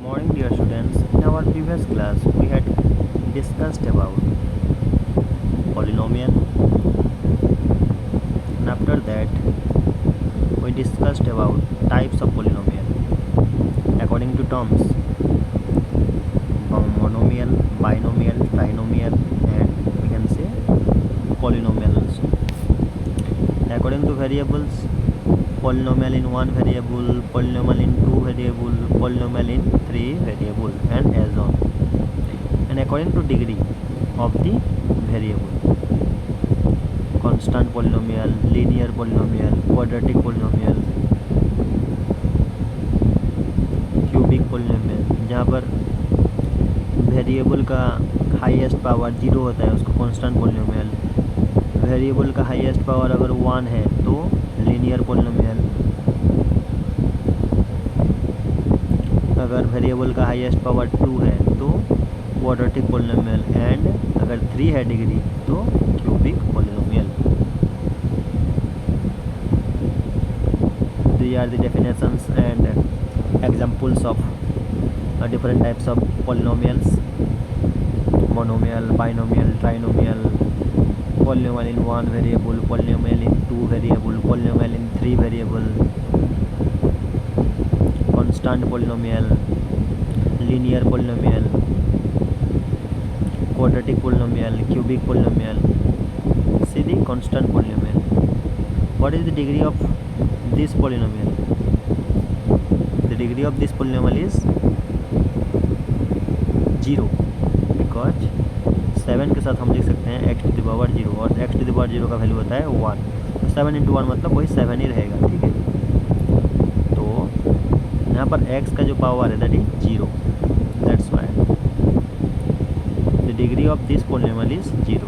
Morning, dear students. In our previous class, we had discussed about polynomial, and after that, we discussed about types of polynomial according to terms: monomial, binomial, trinomial, and we can say polynomial also. According to variables, polynomial in one variable, polynomial in two variable, polynomial in three variable, and as on. And according to degree of the variable, constant polynomial, linear polynomial, quadratic polynomial, cubic polynomial, जहाँ पर variable का highest power 0 होता है उसको constant polynomial, variable का highest power अगर 1 है तो लीनियर पोलिनोमियल, अगर वेरिएबल का हाईएस्ट पावर 2 है तो क्वाड्रेटिक पोलिनोमियल, एंड अगर 3 है डिग्री तो cubic polynomial. These are the definitions and examples of different types of polynomials: monomial, binomial, trinomial, polynomial in one variable, polynomial in two variable, polynomial in three variable, constant polynomial, linear polynomial, quadratic polynomial, cubic polynomial. See the constant polynomial. What is the degree of this polynomial? The degree of this polynomial is 0, because 7 के साथ हम लिख सकते हैं x to the power 0, और x to the power 0 का value होता है 1, तो 7 into 1 मतलब वही 7 ही रहेगा. ठीक है, तो यहाँ पर x का जो पावर है that is 0. That's why the degree of this polynomial is 0.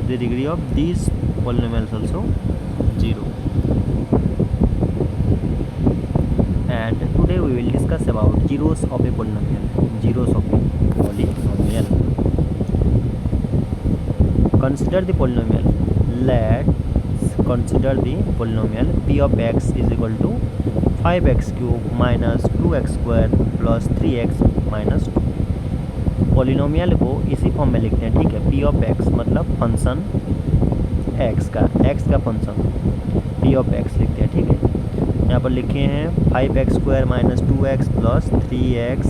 The degree of this polynomial is also 0. And today we will discuss about zeros of a polynomial. Zeros of a polynomial. Consider the polynomial. Let's consider the polynomial p of x is equal to 5x cube minus 2x square plus 3x minus 2. Polynomial को इसी form में लिखते हैं. ठीक है, p of x मतलब function x का function p of x लिखते हैं. ठीक है, यहाँ पर लिखे हैं 5x square minus 2x plus 3x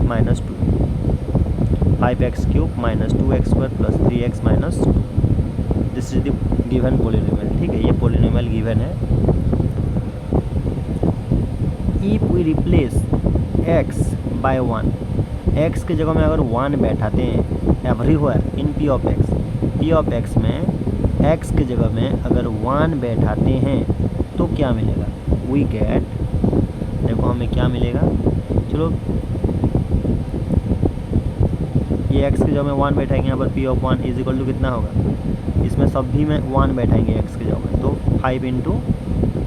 minus 2, 5x cube minus 2x square plus 3x minus 2. This is the given polynomial. ठीक है, ये पोलिनोमियल गिवन है. If we replace x by 1, x की जगह में अगर 1 बैठाते हैं everywhere in p of x में x की जगह में अगर 1 बैठाते हैं तो क्या मिलेगा? वी गेट, देखो हमें क्या मिलेगा. चलो ये x की जगह में 1 बैठाएंगे, यहाँ पर p of 1 is equal to कितना होगा? इसमें सब भी में 1 बैठाएंगे x की जगह में, तो 5 इंटू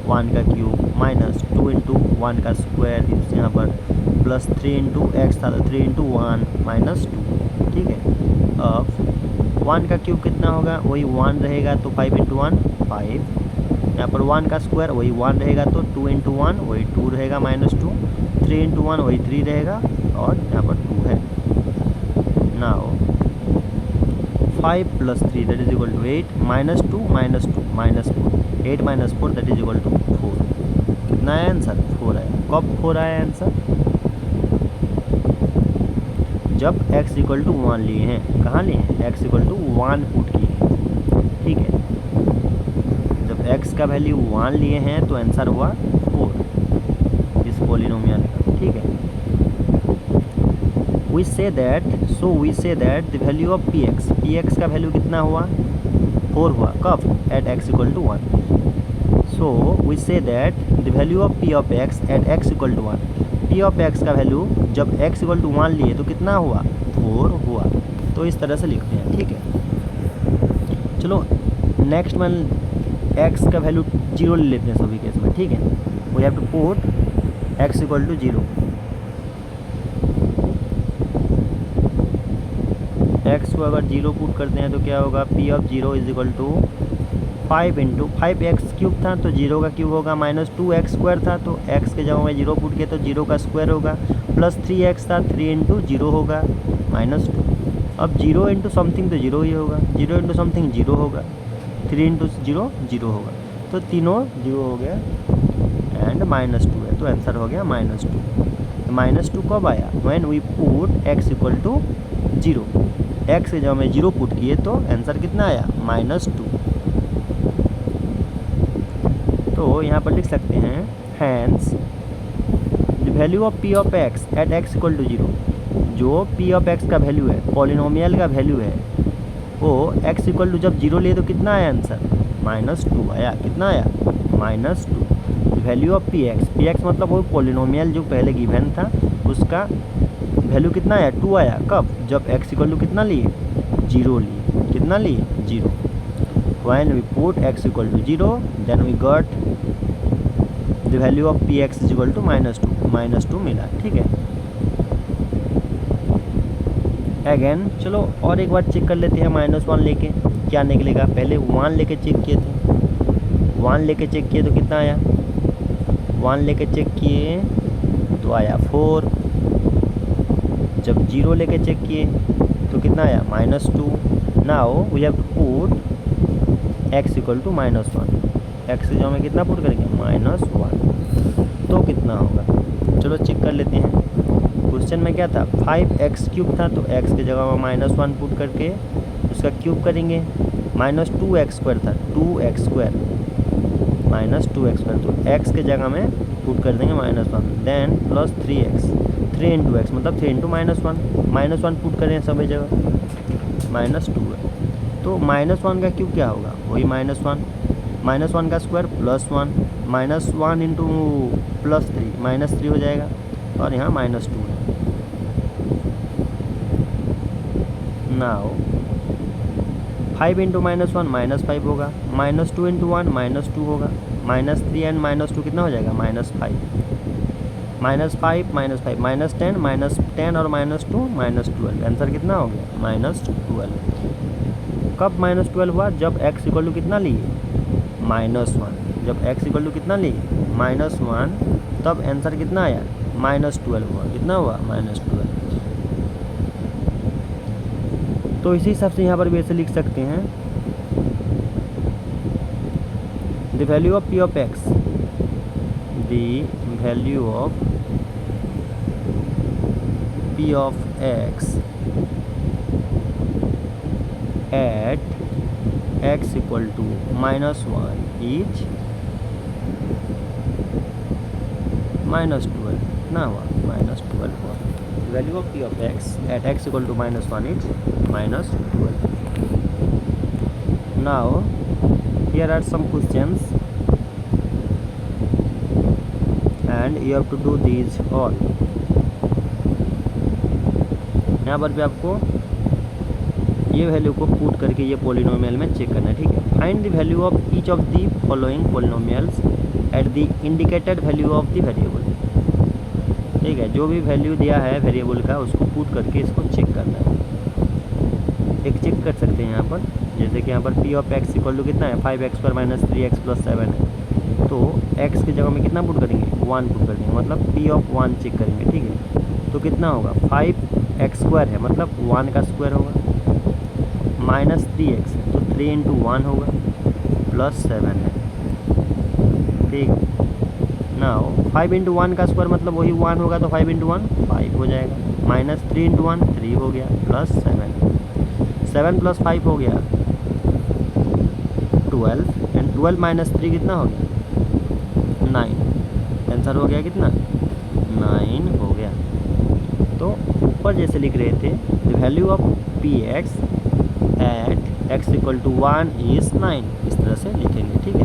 1 का क्यूब माइनस 2 इंटू 1 का स्क्वायर, यहाँ पर प्लस 3 इंटू एक्स था तो 3 इंटू 1 माइनस 2. ठीक है, अब 1 का क्यूब कितना होगा? वही 1 रहेगा तो 5 इंटू 1 5, यहाँ पर 1 का स्क्वायर वही 1 रहेगा तो 2 इंटू 1 वही 2 रहेगा माइनस 2, 3 इंटू 1 वही 3 रहेगा, और यहाँ पर 2 है. Now 5 plus 3 that is equal to 8, minus 2 minus 2 minus 4, 8 minus 4 that is equal to 4. कितना है आंसर? 4 है. कब 4 आया आंसर? जब x इक्वल टू 1 लिए हैं. कहाँ लिए हैं? x इक्वल टू 1 पुट किए हैं. ठीक है, जब x का वैल्यू 1 लिए हैं तो आंसर हुआ 4 इस पोलिनोमियल का. ठीक है, we say that the value of px का वैल्यू कितना हुआ? 4 हुआ. कब? At x equal to 1. So we say that the value of p of x at x equal to 1. p of x का वैल्यू जब x इक्वल टू 1 लिए तो कितना हुआ? 4 हुआ. तो इस तरह से लिखते हैं. ठीक है, चलो नेक्स्ट वन x का वैल्यू 0 ले लेते हैं सभी केस में. ठीक है, we have to put x equal to 0. x को अगर 0 पुट करते हैं तो क्या होगा? p of 0 is equal to 5 into 5x³ था तो 0 का क्यूब होगा, माइनस 2x² था तो x के जगह में 0 पुट किया तो 0 का स्क्वायर होगा, प्लस 3x था 3 इंटू 0 होगा -2। अब 0 इंटू समथिंग तो 0 ही होगा, 0 इंटू समथिंग 0 होगा, 3 इंटू 0 0 होगा, तो तीनों 0 हो गया एंड -2 है तो आंसर हो गया -2। -2 कब आया? When we put x equal to 0, x के जगह में 0 पुट किए तो आंसर कितना आया? -2। तो यहाँ पर लिख सकते हैं hence the value of p of x at x equal to 0, जो p ऑफ x का वैल्यू है, पॉलिनोमियल का वैल्यू है, वो x इक्वल टू जब 0 लिए तो कितना आया आंसर? -2 आया। कितना आया? -2। वैल्यू ऑफ px मतलब वो पॉलिनोमियल जो पहले गिवन था उसका वैल्यू कितना आया? 2 आया। कब? जब x इक्वल टू कितना लिए? 0 लिए। कितना लिए? 0। When we put x equal to 0 then we got the value of px is equal to -2 मिला। ठीक है, अगेन चलो और एक बार चेक कर लेते हैं -1 लेके क्या निकलेगा। पहले 1 लेके चेक किए थे, 1 लेके चेक किए तो कितना आया? 1 लेके चेक किए तो आया 4। जब 0 लेके चेक किए तो कितना आया? -2। Now we have to put x equal to -1, x के जगह में कितना पुट करेंगे? -1। तो कितना होगा? चलो चेक कर लेते हैं। क्वेश्चन में क्या था? 5x³ था तो x के जगह में -1 पुट करके उसका क्यूब करेंगे। -2x² था, 2x² -2x² तो x के जगह में पुट कर देंगे -1, then plus 3x, 3 into x मतलब 3 इंटू -1 पुट करें सभी जगह, -2 है तो -1 का क्यूब क्या होगा? वही -1 का स्क्वायर +1, -1 इंटू +3 -3 हो जाएगा और यहाँ -2 है। नाउ 5 इंटू -1 -5 होगा, -2 इंटू 1 -2 होगा, -3 एंड -2 कितना हो जाएगा? -5 -10 और -2 -12। आंसर कितना हो गया? -12। कब -12 हुआ? जब x इक्वल टू कितना लिए? -1। जब x इक्वल टू कितना लिए? -1 तब आंसर कितना आया? -12 हुआ। कितना हुआ? -12। तो इसी हिसाब से यहाँ पर भी ऐसे लिख सकते हैं the value of p of x, the value of p of x at x equal to -1 is -12। कितना हुआ? -12 हुआ। Value of p of x at x equal to -1 is -12। Now here are some questions and you have to do these all। यहाँ पर भी आपको ये value को put करके ये पॉलिनोमियल में चेक करना है। ठीक है, find the value of each of the following polynomials at the indicated value of the variable. ठीक है, जो भी वैल्यू दिया है वेरिएबल का उसको पुट करके इसको चेक करना है। एक चेक कर सकते हैं यहाँ पर, जैसे कि यहाँ पर p of x equal to कितना है? 5x² - 3x + 7 है तो x की जगह में कितना पुट करेंगे? 1 पुट कर देंगे, मतलब p ऑफ 1 चेक करेंगे। ठीक है, तो कितना होगा? 5x² है मतलब 1 का स्क्वायर होगा, -3x है तो 3 इंटू 1 होगा, +7 है। ठीक, नाउ 5 इंटू 1 का स्क्वायर मतलब वही 1 होगा तो 5 इंटू 1 5 हो जाएगा, -3 इंटू 1 3 हो गया, +7 7 + 5 हो गया 12 एंड 12 - 3 कितना हो गया? 9। आंसर हो गया कितना? 9 हो गया। तो ऊपर जैसे लिख रहे थे the value of px at x equal to 1 is 9, इस तरह से लिखेंगे। ठीक है,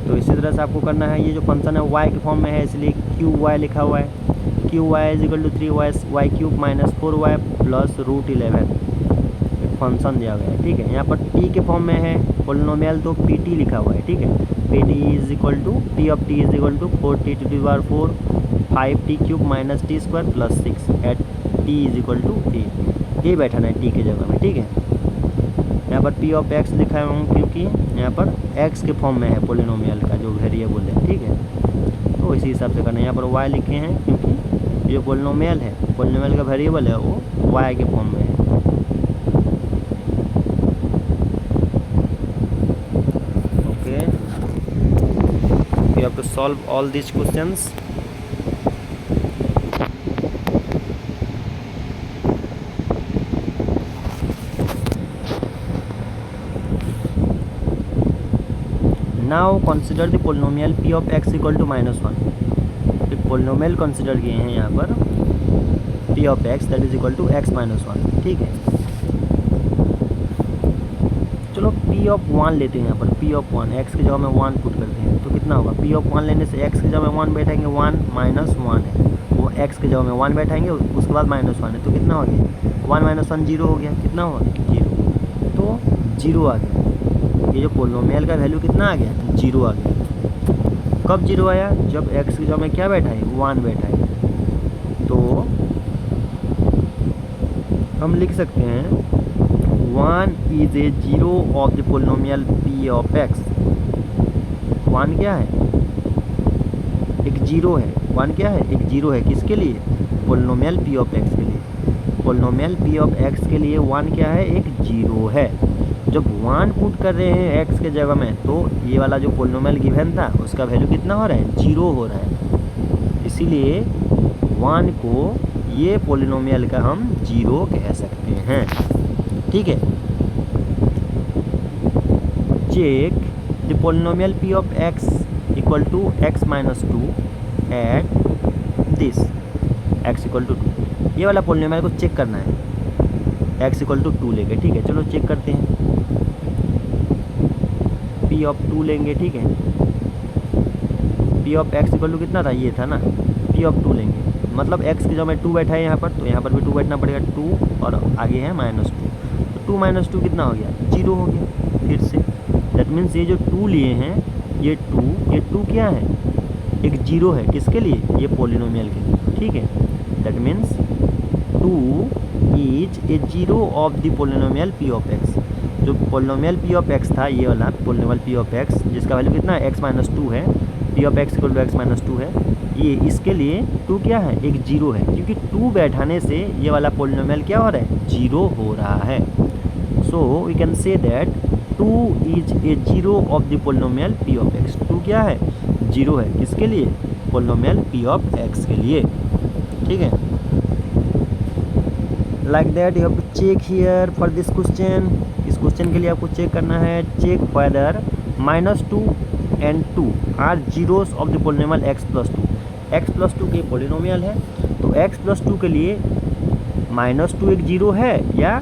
तो इसी तरह से आपको करना है। ये जो फंक्शन है y के फॉर्म में है इसलिए qy लिखा हुआ है, qy is equal to 3y³ - 4y plus √11 function दिया गया है। ठीक है, यहाँ पर t के फॉर्म में है पॉलिनोमियल तो pt लिखा हुआ है। ठीक है, pt is equal to p of t is equal to 4t⁴ 5t³ - t² + 6 at t is equal to a बैठाना है t के जगह में। ठीक है, यहाँ पर पी ऑफ एक्स लिखा हूँ क्योंकि यहाँ पर एक्स के फॉर्म में है पोलिनोमियल का जो वेरिएबल है, ठीक है। तो इसी हिसाब से करना है। यहाँ पर वाई लिखे हैं क्योंकि जो पोलिनोमियल है, पोलिनोमियल का वेरिएबल है वो वाई के फॉर्म में है। Okay, you have to solve all these questions. Now consider the polynomial p of x equal to -1. एक पोलिनोमियल कंसिडर किए हैं यहाँ पर p of x that is equal to x -1, ठीक है। चलो p of 1 लेते हैं। यहाँ पर p of 1 x की जगह में 1 पुट करते हैं तो कितना होगा। p of 1 लेने से x की जगह में 1 बैठाएंगे, 1 माइनस 1 है, वो x की जगह में 1 बैठाएंगे, उसके बाद -1 है तो कितना हो गया, 1 माइनस 1 0 हो गया। कितना हुआ, 0, तो 0 आ गया। ये जो पोलिनोमियल का वैल्यू कितना आ गया, 0 आ गया। कब 0 आया, जब x की जगह में क्या बैठा है, 1 बैठा है। तो हम लिख सकते हैं 1 is a 0 of the polynomial p of x। 1 क्या है, एक 0 है। 1 क्या है, एक 0 है। किसके लिए, पोलिनोमियल p ऑफ x के लिए। पोलिनोमियल p ऑफ x के लिए 1 क्या है, एक 0 है। जब 1 पुट कर रहे हैं x के जगह में तो ये वाला जो पोलिनोमियल गिवन था उसका वैल्यू कितना हो रहा है, 0 हो रहा है। इसीलिए 1 को ये पोलिनोमियल का हम 0 कह सकते हैं, ठीक है। Check the polynomial p of x equal to x minus 2 at this x equal to 2। ये वाला पोलिनोमियल को चेक करना है x इक्वल टू 2 लेके, ठीक है। चलो चेक करते हैं। p ऑफ 2 लेंगे, ठीक है। p of x equal to कितना था, ये था ना। p ऑफ 2 लेंगे, मतलब x की जगह में 2 बैठा है यहाँ पर, तो यहाँ पर भी 2 बैठना पड़ेगा, 2 और आगे है -2। तो 2 माइनस 2 कितना हो गया, 0 हो गया फिर से। दैट मीन्स ये जो 2 लिए हैं, ये 2 क्या है, एक 0 है। किसके लिए, ये पोलिनोमियल के लिए, ठीक है। That means 2 is a 0 of the polynomial p of x। जो पोलिनोमियल p ऑफ x था, ये वाला पोलिनोमियल p ऑफ x जिसका वैल्यू कितना है, x माइनस 2 है, p of x equal to x minus 2 है। ये इसके लिए 2 क्या है, एक 0 है, क्योंकि 2 बैठाने से ये वाला पोलिनोमियल क्या हो रहा है, 0 हो रहा है। So we can say that 2 is a 0 of the polynomial p of x। 2 क्या है, 0 है। किसके लिए, पोलिनोमियल p ऑफ x के लिए, ठीक है। Like that you have to check here for this question. इस क्वेश्चन के लिए आपको चेक करना है, check whether -2 and 2 are zeros of the polynomial x plus 2। x plus 2 के पोलिनोमियल है, तो x प्लस 2 के लिए -2 एक 0 है या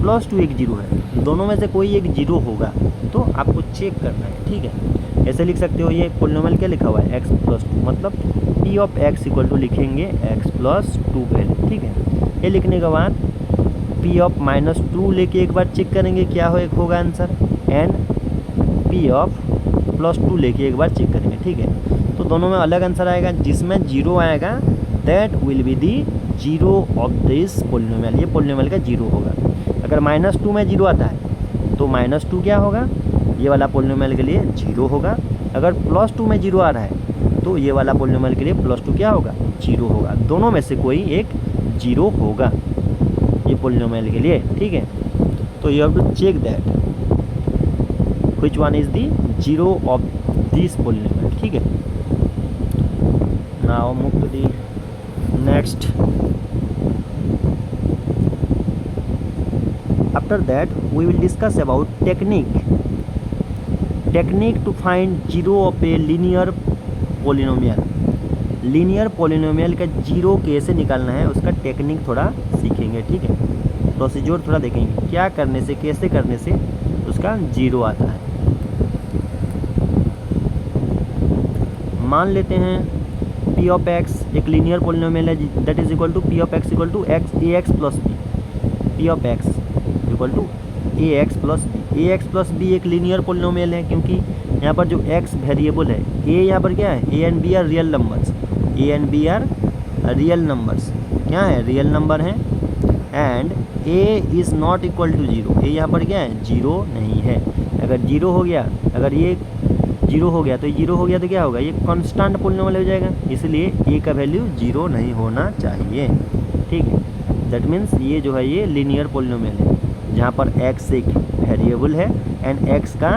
+2 एक 0 है, दोनों में से कोई एक 0 होगा। तो आपको चेक करना है, ठीक है। ऐसे लिख सकते हो, ये पोलिनोमियल क्या लिखा हुआ है, x प्लस 2, मतलब p of x equal to लिखेंगे x प्लस 2 पहले, ठीक है। ये लिखने के बाद p ऑफ -2 लेके एक बार चेक करेंगे क्या होगा आंसर, एंड p ऑफ +2 लेके एक बार चेक करेंगे, ठीक है। तो दोनों में अलग आंसर आएगा। जिसमें 0 आएगा that will be the 0 of this polynomial. ये पोलिनोमियल का 0 होगा। अगर -2 में 0 आता है तो -2 क्या होगा, ये वाला पोलिनोमियल के लिए 0 होगा। अगर +2 में 0 आ रहा है तो ये वाला पोलिनोमियल के लिए +2 क्या होगा, 0 होगा। दोनों में से कोई एक 0 होगा ये पोलिनोमियल के लिए, ठीक है। तो you have to check that which one is the 0 of this polynomial, ठीक है। Now move to the next. After that we will discuss about technique to find 0 of a linear polynomial. Linear polynomial का 0 कैसे निकालना है उसका technique थोड़ा सीखेंगे, ठीक है। प्रोसीजर थोड़ा देखेंगे, क्या करने से, कैसे करने से उसका 0 आता है। मान लेते हैं p ऑफ x एक लीनियर पोलिनोमियल है, that is equal to p of x equal to ax plus b। p of x equal to ax plus b। ax plus b एक लीनियर पोलिनोमियल है क्योंकि यहाँ पर जो x वेरिएबल है, a यहाँ पर क्या है, a and b are real numbers, a and b are real numbers, क्या है, रियल नंबर हैं। And A is not equal to zero, A यहाँ पर क्या है, जीरो नहीं है। अगर जीरो हो गया, अगर ये जीरो हो गया तो ये जीरो हो गया तो क्या होगा, ये कांस्टेंट पोलिनोमियल हो जाएगा, इसलिए ए का वैल्यू जीरो नहीं होना चाहिए। ठीक है, दैट मीन्स ये जो है ये लीनियर पोलिनोमियल है, जहाँ पर x एक वेरिएबल है एंड x का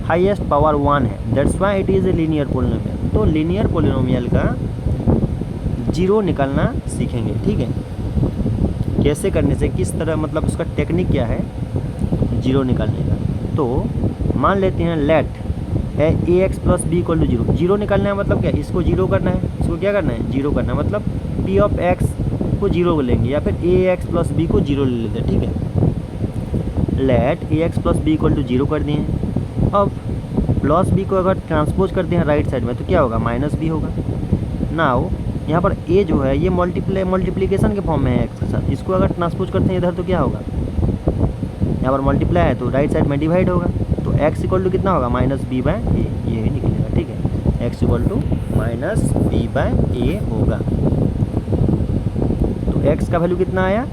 हाईएस्ट पावर 1 है, that's why it is a linear polynomial. तो लीनियर पोलिनोमियल का जीरो निकालना सीखेंगे। ठीक है, कैसे करने से, किस तरह, मतलब उसका टेक्निक क्या है जीरो निकालने का। तो मान लेते हैं let a x plus B equal to zero, zero निकालना है मतलब क्या, इसको जीरो करना है, इसको क्या करना है, जीरो करना है, मतलब पी ऑफ एक्स को जीरो लेंगे या फिर ए एक्स प्लस बी को जीरो ले लेते हैं। ठीक है, let a x plus B equal to zero कर दिए। अब प्लस बी को अगर ट्रांसपोज करते हैं राइट साइड में तो क्या होगा, माइनस बी होगा। नाउ यहाँ पर ए जो है ये मल्टीप्लिकेशन के फॉर्म में है एक्स के साथ, इसको अगर ट्रांसपोज करते हैं इधर तो क्या होगा, यहाँ पर मल्टीप्लाई है तो राइट साइड में डिवाइड होगा, तो x इक्वल टू कितना होगा, माइनस बी बाय ए, ये ही निकलेगा। ठीक है, x equal to minus B by A होगा। तो x का वैल्यू कितना आया,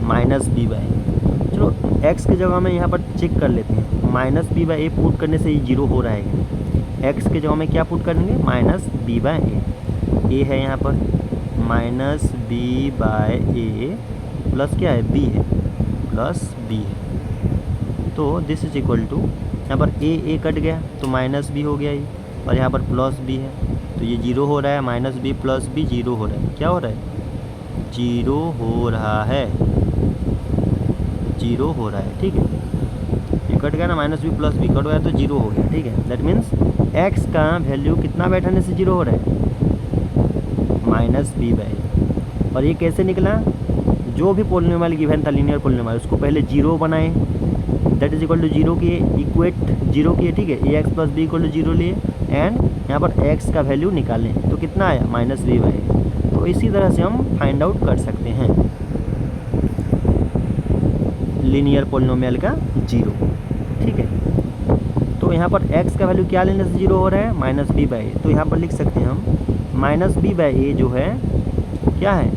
माइनस बी बाय ए। चलो x की जगह में यहाँ पर चेक कर लेते हैं, minus B by A put करने से ये जीरो हो रहा है, x की जगह में क्या पुट करेंगे, माइनस बी बाय ए है यहाँ पर, minus B by A plus क्या है, बी है, प्लस बी है। तो दिस इज इक्वल टू, यहाँ पर ए कट गया तो माइनस बी हो गया ये, और यहाँ पर प्लस बी है तो ये जीरो हो रहा है, minus b plus b zero हो रहा है, क्या हो रहा है, जीरो हो रहा है, जीरो हो रहा है। ठीक है, ये कट गया ना, माइनस बी प्लस बी कट गया तो जीरो हो गया। ठीक है, दैट मीन्स एक्स का वैल्यू कितना बैठाने से जीरो हो रहा है, माइनस बी बाय। और ये कैसे निकला, जो भी पोलिनोमियल गिवन था लीनियर पोलिनोमियल उसको पहले जीरो बनाए, that is equal to zero किए, इक्वेट जीरो किए। ठीक है, A x plus B equal to zero लिए एंड यहाँ पर एक्स का वैल्यू निकालें तो कितना आया, माइनस बी बाय। तो इसी तरह से हम फाइंड आउट कर सकते हैं लीनियर पोलिनोमियल का जीरो। ठीक है, तो यहाँ पर एक्स का वैल्यू क्या लेने से जीरो हो रहा है, माइनस बी बाय ए। तो यहाँ पर लिख सकते हैं हम माइनस बी बाय ए जो है क्या है,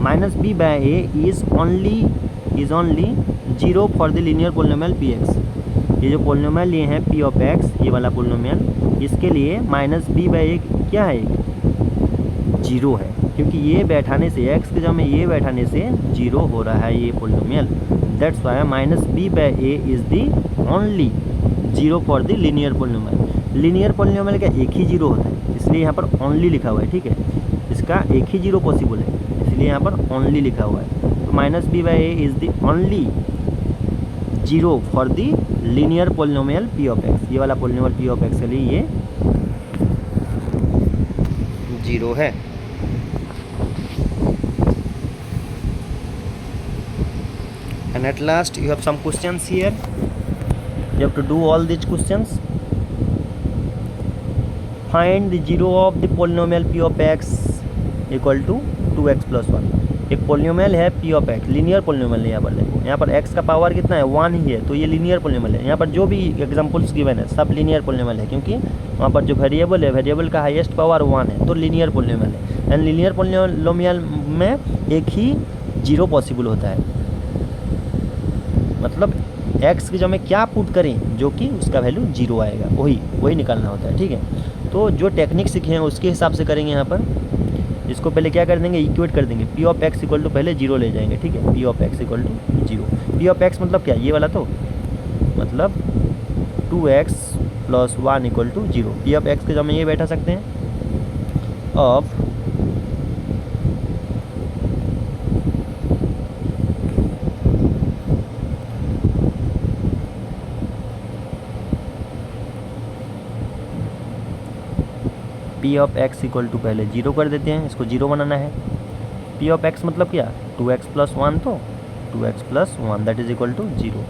minus B by a is only zero for the linear polynomial p x. ये जो पोलिनोमियल लिए हैं पी ऑफ एक्स, ये वाला पोलिनोमियल, इसके लिए माइनस बी बाय ए क्या है, जीरो है, क्योंकि ये बैठाने से एक्स के जगह में ये बैठाने से जीरो हो रहा है ये polynomial. That's why minus B by a is the only zero for the linear polynomial. Linear polynomial का एक ही जीरो होता है, इसलिए यहाँ पर ओनली लिखा हुआ है। ठीक है, इसका एक ही जीरो पॉसिबल है, इसलिए यहाँ पर ओनली लिखा हुआ है। तो minus B by a is the only zero for the linear polynomial p of x. ये वाला पोलिनोमियल पी ऑफ एक्स के लिए ये जीरो है। And at last you have some questions here. You have to do all these questions. Find the zero of the polynomial p of x equal to 2x plus 1. एक polynomial है p of x, linear polynomial है। यहाँ पर x का power कितना है, 1 ही है, तो ये लीनियर पोलिनोमियल है। यहाँ पर जो भी एग्जांपल्स गिवन है सब लीनियर पोलिनोमियल है, क्योंकि वहाँ पर जो वेरिएबल है, वेरिएबल का हाईएस्ट पावर 1 है, तो लीनियर पोलिनोमियल है। एंड लीनियर पोलिनोमियल में एक ही जीरो पॉसिबल होता है, मतलब x की जगह में क्या पुट करें जो कि उसका वैल्यू जीरो आएगा, वही निकालना होता है। ठीक है, तो जो टेक्निक सीखे हैं उसके हिसाब से करेंगे। यहाँ पर इसको पहले क्या कर देंगे, इक्वेट कर देंगे, p of x equal to पहले जीरो ले जाएंगे। ठीक है, p of x equal to zero. P of x मतलब क्या, ये वाला, तो मतलब 2x plus 1 equal to zero. P of x के जगह में ये बैठा सकते हैं of p of x equal to पहले जीरो कर देते हैं, इसको जीरो बनाना है। पी ऑफ एक्स मतलब क्या, 2x प्लस 1, तो 2x plus 1 that is equal to zero.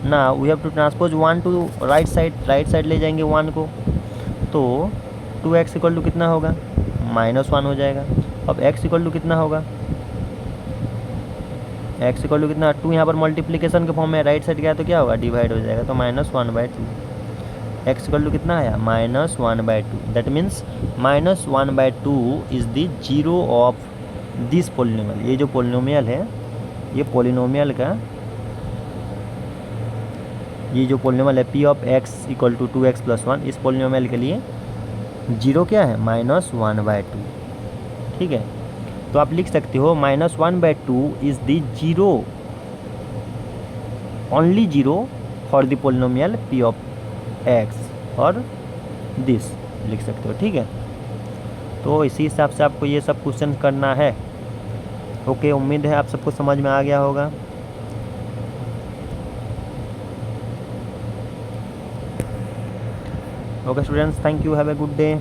ना we have to transpose 1 to right side ले जाएंगे 1 को, तो 2x इक्वल टू कितना होगा, -1 हो जाएगा। अब x इक्वल टू कितना होगा, x इक्वल टू कितना, 2 यहाँ पर मल्टीप्लिकेशन के फॉर्म में, राइट साइड गया तो क्या होगा, डिवाइड हो जाएगा, तो -1/2। x इक्वल टू कितना आया, -1/2। That means -1/2 is the zero of this polynomial, ये जो पोलिनोमियल है, ये पोलिनोमियल का, ये जो पोलिनोमियल है p of x equal to 2x + 1, इस पोलिनोमियल के लिए जीरो क्या है, -1/2। ठीक है, तो आप लिख सकते हो -1/2 is the zero, only zero for the polynomial p of x और दिस लिख सकते हो। ठीक है, तो इसी हिसाब से आपको ये सब क्वेश्चन करना है। ओके, उम्मीद है आप सबको समझ में आ गया होगा। Okay students, thank you, have a good day.